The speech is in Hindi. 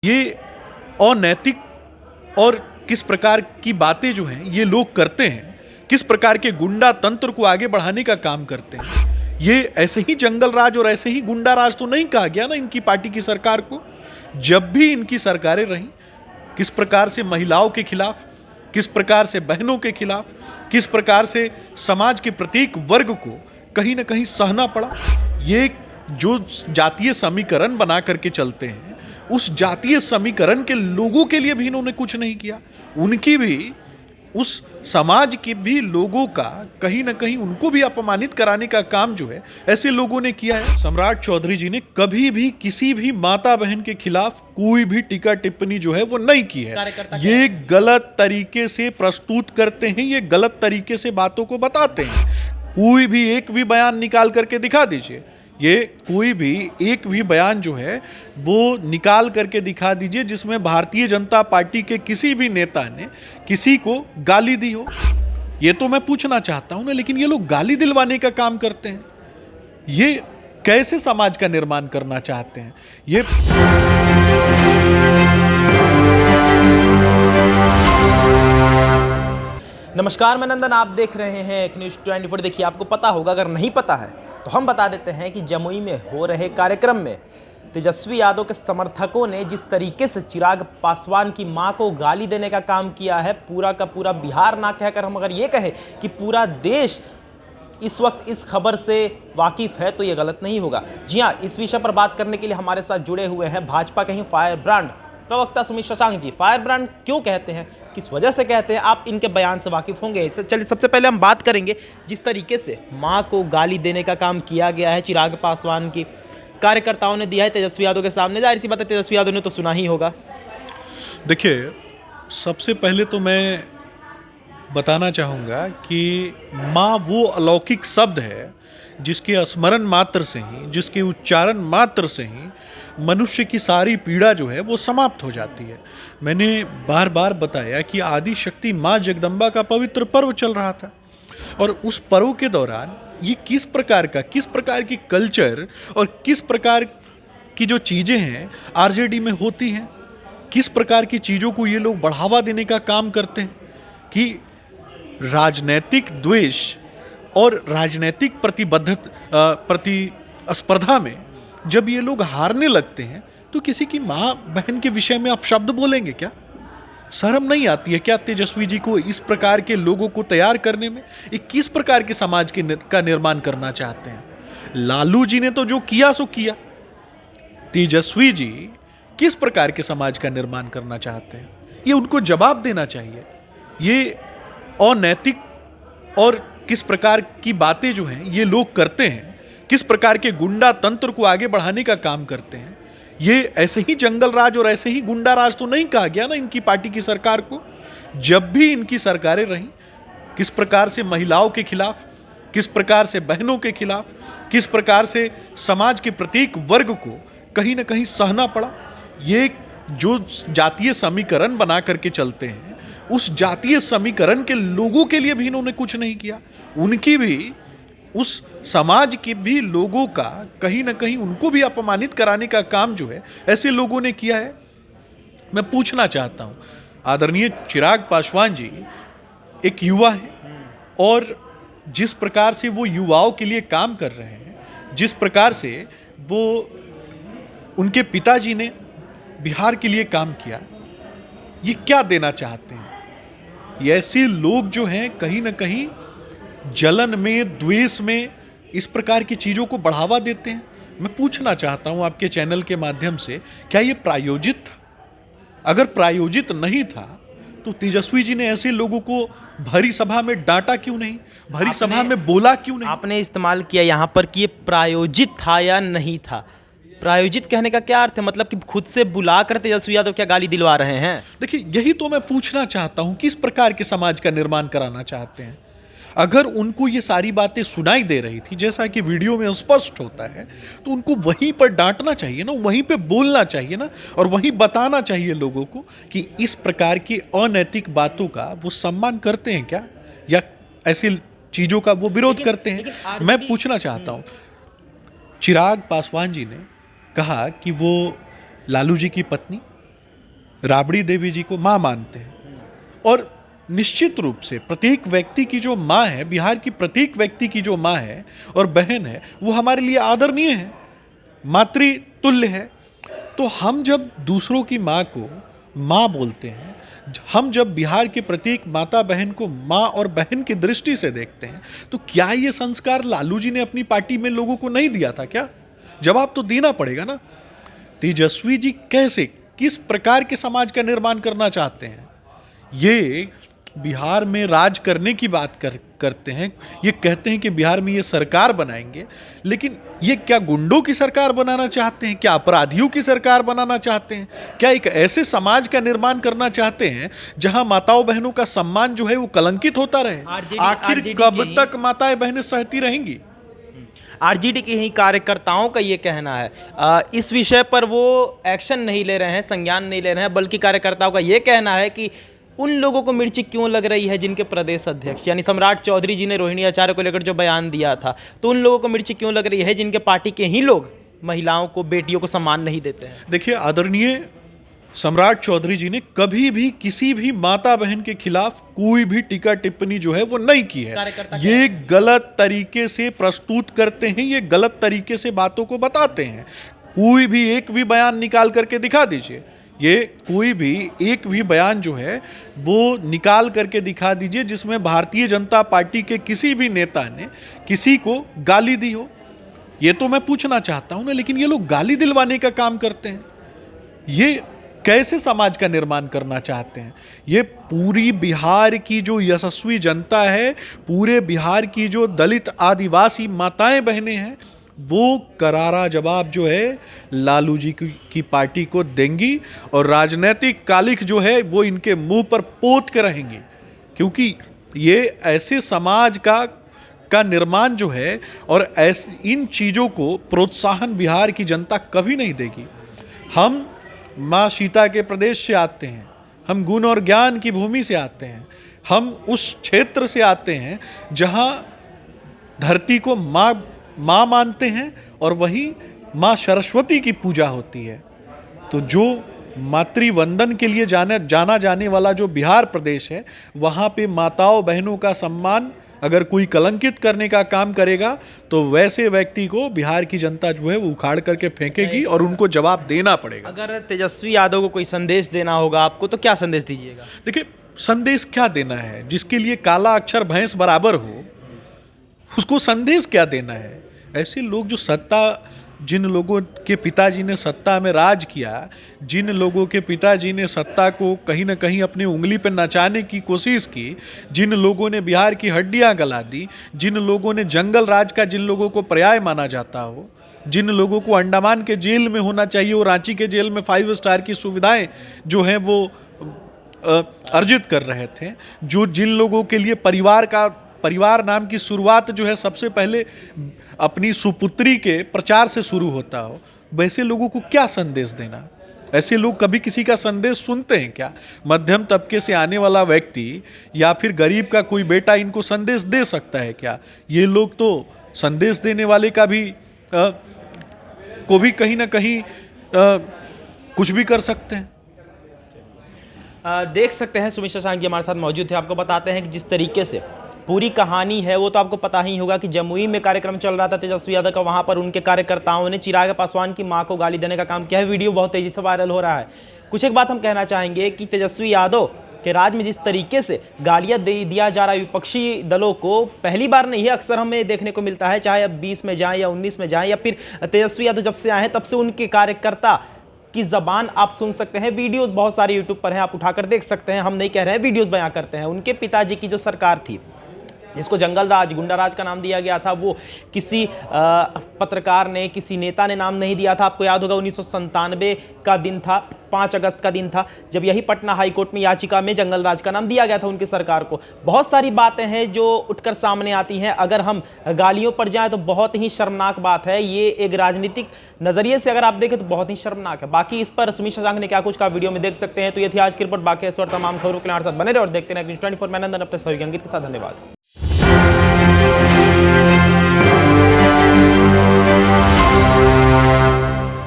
ये अनैतिक और किस प्रकार की बातें जो हैं ये लोग करते हैं, किस प्रकार के गुंडा तंत्र को आगे बढ़ाने का काम करते हैं। ये ऐसे ही जंगल राज और ऐसे ही गुंडा राज तो नहीं कहा गया ना इनकी पार्टी की सरकार को। जब भी इनकी सरकारें रहीं, किस प्रकार से महिलाओं के खिलाफ, किस प्रकार से बहनों के खिलाफ, किस प्रकार से समाज के प्रत्येक वर्ग को कहीं ना कहीं सहना पड़ा। ये जो जातीय समीकरण बना करके चलते हैं, उस जातीय समीकरण के लोगों के लिए भी इन्होंने कुछ नहीं किया। उनकी भी, उस समाज के भी लोगों का कहीं ना कहीं उनको भी अपमानित कराने का काम जो है ऐसे लोगों ने किया है। सम्राट चौधरी जी ने कभी भी किसी भी माता बहन के खिलाफ कोई भी टीका टिप्पणी जो है वो नहीं की है। ये गलत तरीके से प्रस्तुत करते हैं, ये गलत तरीके से बातों को बताते हैं। कोई भी एक भी बयान निकाल करके दिखा दीजिए, ये कोई भी एक भी बयान जो है वो निकाल करके दिखा दीजिए जिसमें भारतीय जनता पार्टी के किसी भी नेता ने किसी को गाली दी हो। ये तो मैं पूछना चाहता हूं ना, लेकिन ये लोग गाली दिलवाने का काम करते हैं। ये कैसे समाज का निर्माण करना चाहते हैं? ये नमस्कार, मैं नंदन, आप देख रहे हैं एक न्यूज़ 24। देखिए, आपको पता होगा, अगर नहीं पता है तो हम बता देते हैं कि जमुई में हो रहे कार्यक्रम में तेजस्वी यादव के समर्थकों ने जिस तरीके से चिराग पासवान की मां को गाली देने का काम किया है, पूरा का पूरा बिहार ना कहकर हम अगर ये कहें कि पूरा देश इस वक्त इस खबर से वाकिफ है तो ये गलत नहीं होगा। जी हाँ, इस विषय पर बात करने के लिए हमारे साथ जुड़े हुए हैं भाजपा के ही फायर ब्रांड प्रवक्ता सुमित शशांक जी। फायर ब्रांड क्यों कहते हैं, किस वजह से कहते हैं, आप इनके बयान से वाकिफ होंगे। चलिए, सबसे पहले हम बात करेंगे जिस तरीके से मां को गाली देने का काम किया गया है चिराग पासवान की कार्यकर्ताओं ने दिया है तेजस्वी यादव के सामने। जाहिर सी बात है, तेजस्वी यादव ने तो सुना ही होगा। देखिए, सबसे पहले तो मैं बताना चाहूँगा कि माँ वो अलौकिक शब्द है जिसके स्मरण मात्र से ही, जिसके उच्चारण मात्र से ही मनुष्य की सारी पीड़ा जो है वो समाप्त हो जाती है। मैंने बार बार बताया कि आदि शक्ति माँ जगदम्बा का पवित्र पर्व चल रहा था, और उस पर्व के दौरान ये किस प्रकार की कल्चर और किस प्रकार की जो चीज़ें हैं आरजेडी में होती हैं, किस प्रकार की चीज़ों को ये लोग बढ़ावा देने का काम करते हैं कि राजनैतिक द्वेष और राजनैतिक प्रतिस्पर्धा में जब ये लोग हारने लगते हैं तो किसी की माँ बहन के विषय में आप शब्द बोलेंगे क्या? शर्म नहीं आती है क्या तेजस्वी जी को इस प्रकार के लोगों को तैयार करने में? ये किस प्रकार के समाज का निर्माण करना चाहते हैं? लालू जी ने तो जो किया सो किया, तेजस्वी जी किस प्रकार के समाज का निर्माण करना चाहते हैं? ये उनको जवाब देना चाहिए। ये अनैतिक और किस प्रकार की बातें जो हैं ये लोग करते हैं, किस प्रकार के गुंडा तंत्र को आगे बढ़ाने का काम करते हैं। ये ऐसे ही जंगल राज और ऐसे ही गुंडा राज तो नहीं कहा गया ना इनकी पार्टी की सरकार को। जब भी इनकी सरकारें रहीं, किस प्रकार से महिलाओं के खिलाफ, किस प्रकार से बहनों के खिलाफ, किस प्रकार से समाज के प्रत्येक वर्ग को कहीं ना कहीं सहना पड़ा। ये जो जातीय समीकरण बना करके चलते हैं, उस जातीय समीकरण के लोगों के लिए भी इन्होंने कुछ नहीं किया। उनकी भी, उस समाज के भी लोगों का कहीं ना कहीं उनको भी अपमानित कराने का काम जो है ऐसे लोगों ने किया है। मैं पूछना चाहता हूं, आदरणीय चिराग पासवान जी एक युवा है, और जिस प्रकार से वो युवाओं के लिए काम कर रहे हैं, जिस प्रकार से वो उनके पिताजी ने बिहार के लिए काम किया, ये क्या देना चाहते हैं? ये ऐसे लोग जो हैं कहीं ना कहीं जलन में, द्वेष में इस प्रकार की चीज़ों को बढ़ावा देते हैं। मैं पूछना चाहता हूं आपके चैनल के माध्यम से, क्या ये प्रायोजित था? अगर प्रायोजित नहीं था तो तेजस्वी जी ने ऐसे लोगों को भरी सभा में डांटा क्यों नहीं, भरी सभा में बोला क्यों नहीं? आपने इस्तेमाल किया यहां पर कि ये प्रायोजित था या नहीं था। प्रायोजित कहने का क्या अर्थ है? मतलब कि खुद से बुला कर तेजस्वी यादव क्या गाली दिलवा रहे हैं? देखिए, यही तो मैं पूछना चाहता हूं, किस प्रकार के समाज का निर्माण कराना चाहते हैं। अगर उनको ये सारी बातें सुनाई दे रही थी, जैसा कि वीडियो में स्पष्ट होता है, तो उनको वहीं पर डांटना चाहिए ना, वहीं पे बोलना चाहिए ना, और वहीं बताना चाहिए लोगों को कि इस प्रकार की अनैतिक बातों का वो सम्मान करते हैं क्या, या ऐसी चीज़ों का वो विरोध करते हैं। मैं पूछना चाहता हूँ, चिराग पासवान जी ने कहा कि वो लालू जी की पत्नी राबड़ी देवी जी को माँ मानते हैं। और निश्चित रूप से प्रत्येक व्यक्ति की जो माँ है, बिहार की प्रत्येक व्यक्ति की जो माँ है और बहन है, वो हमारे लिए आदरणीय है, मातृतुल्य है। तो हम जब दूसरों की माँ को माँ बोलते हैं, हम जब बिहार के प्रत्येक माता बहन को माँ और बहन की दृष्टि से देखते हैं, तो क्या ये संस्कार लालू जी ने अपनी पार्टी में लोगों को नहीं दिया था क्या? जवाब तो देना पड़ेगा ना। तेजस्वी जी कैसे, किस प्रकार के समाज का निर्माण करना चाहते हैं? ये बिहार में राज करने की बात करते हैं, ये कहते हैं कि बिहार में ये सरकार बनाएंगे, लेकिन ये क्या गुंडों की सरकार बनाना चाहते हैं? क्या अपराधियों की सरकार बनाना चाहते हैं? क्या एक ऐसे समाज का निर्माण करना चाहते हैं जहां माताओं बहनों का सम्मान जो है वो कलंकित होता रहे? आखिर कब तक माताएं बहनें सहती रहेंगी? आरजेडी के ही कार्यकर्ताओं का ये कहना है, इस विषय पर वो एक्शन नहीं ले रहे हैं, संज्ञान नहीं ले रहे हैं, बल्कि कार्यकर्ताओं का ये कहना है कि उन लोगों को मिर्ची क्यों लग रही है जिनके प्रदेश अध्यक्ष यानी सम्राट चौधरी जी ने रोहिणी आचार्य को लेकर जो बयान दिया था, तो उन लोगों को मिर्ची क्यों लग रही है जिनके पार्टी के ही लोग महिलाओं को, बेटियों को सम्मान नहीं देते हैं। देखिए, आदरणीय सम्राट चौधरी जी ने कभी भी किसी भी माता बहन के खिलाफ कोई भी टीका टिप्पणी जो है वो नहीं की है। ये गलत तरीके से प्रस्तुत करते हैं, ये गलत तरीके से बातों को बताते हैं। कोई भी एक भी बयान निकाल करके दिखा दीजिए, ये कोई भी एक भी बयान जो है वो निकाल करके दिखा दीजिए जिसमें भारतीय जनता पार्टी के किसी भी नेता ने किसी को गाली दी हो। ये तो मैं पूछना चाहता हूं ना, लेकिन ये लोग गाली दिलवाने का काम करते हैं। ये कैसे समाज का निर्माण करना चाहते हैं? ये पूरी बिहार की जो यशस्वी जनता है, पूरे बिहार की जो दलित आदिवासी माताएं बहनें हैं, वो करारा जवाब जो है लालू जी की पार्टी को देंगी और राजनीतिक कालिख जो है वो इनके मुंह पर पोत के रहेंगी, क्योंकि ये ऐसे समाज का निर्माण जो है और ऐसे इन चीज़ों को प्रोत्साहन बिहार की जनता कभी नहीं देगी। हम माँ सीता के प्रदेश से आते हैं, हम गुण और ज्ञान की भूमि से आते हैं, हम उस क्षेत्र से आते हैं जहाँ धरती को माँ मानते हैं और वहीं माँ सरस्वती की पूजा होती है। तो जो मातृवंदन के लिए जाना जाने वाला जो बिहार प्रदेश है, वहाँ पे माताओं बहनों का सम्मान अगर कोई कलंकित करने का काम करेगा तो वैसे व्यक्ति को बिहार की जनता जो है वो उखाड़ करके फेंकेगी और उनको जवाब देना पड़ेगा। अगर तेजस्वी यादव को कोई संदेश देना होगा आपको, तो क्या संदेश दीजिएगा? देखिए, संदेश क्या देना है? जिसके लिए काला अक्षर भैंस बराबर हो, उसको संदेश क्या देना है? ऐसे लोग जो जिन लोगों के पिताजी ने सत्ता में राज किया, जिन लोगों के पिताजी ने सत्ता को कहीं ना कहीं अपने उंगली पर नचाने की कोशिश की, जिन लोगों ने बिहार की हड्डियां गला दी, जिन लोगों ने जंगल राज का जिन लोगों को पर्याय माना जाता हो, जिन लोगों को अंडमान के जेल में होना चाहिए और रांची के जेल में 5 स्टार की सुविधाएं जो हैं वो अर्जित कर रहे थे, जिन लोगों के लिए परिवार नाम की शुरुआत जो है सबसे पहले अपनी सुपुत्री के प्रचार से शुरू होता हो, वैसे लोगों को क्या संदेश देना? ऐसे लोग कभी किसी का संदेश सुनते हैं क्या? मध्यम तबके से आने वाला व्यक्ति या फिर गरीब का कोई बेटा इनको संदेश दे सकता है क्या? ये लोग तो संदेश देने वाले का भी को भी कहीं ना कहीं कुछ भी कर सकते हैं। देख सकते हैं सुमित शशांक जी हमारे साथ मौजूद थे। आपको बताते हैं कि जिस तरीके से पूरी कहानी है वो तो आपको पता ही होगा कि जमुई में कार्यक्रम चल रहा था तेजस्वी यादव का, वहां पर उनके कार्यकर्ताओं ने चिराग पासवान की मां को गाली देने का काम किया है। वीडियो बहुत तेजी से वायरल हो रहा है। कुछ एक बात हम कहना चाहेंगे कि तेजस्वी यादव के राज में जिस तरीके से गालियां दिया जा रहा है विपक्षी दलों को, पहली बार नहीं है, अक्सर हमें देखने को मिलता है, चाहे अब 20 में जाएं या 19 में जाएं या फिर तेजस्वी यादव जब से आए हैं तब से उनके कार्यकर्ता की जबान आप सुन सकते हैं। वीडियोस बहुत सारे यूट्यूब पर हैं, आप उठाकर देख सकते हैं। हम नहीं कह रहे हैं, वीडियोस बयां करते हैं। उनके पिताजी की जो सरकार थी जिसको जंगल राज, गुंडा राज का नाम दिया गया था, वो किसी पत्रकार ने, किसी नेता ने नाम नहीं दिया था। आपको याद होगा 1997 का दिन था, 5 अगस्त का दिन था, जब यही पटना हाई कोर्ट में याचिका में जंगल राज का नाम दिया गया था उनकी सरकार को। बहुत सारी बातें हैं जो उठकर सामने आती हैं। अगर हम गालियों पर जाएं तो बहुत ही शर्मनाक बात है। ये एक राजनीतिक नजरिए से अगर आप देखें तो बहुत ही शर्मनाक है। बाकी इस पर सुमित शशांक ने क्या कुछ कहा वीडियो में देख सकते हैं। तो ये थी आज की रिपोर्ट। बाकी इस और तमाम खबरों के लिए हमारे साथ बने रहे और देखते रहें न्यूज़ 24। मैं नंदन अपने सहयोगी अंकित के साथ। धन्यवाद।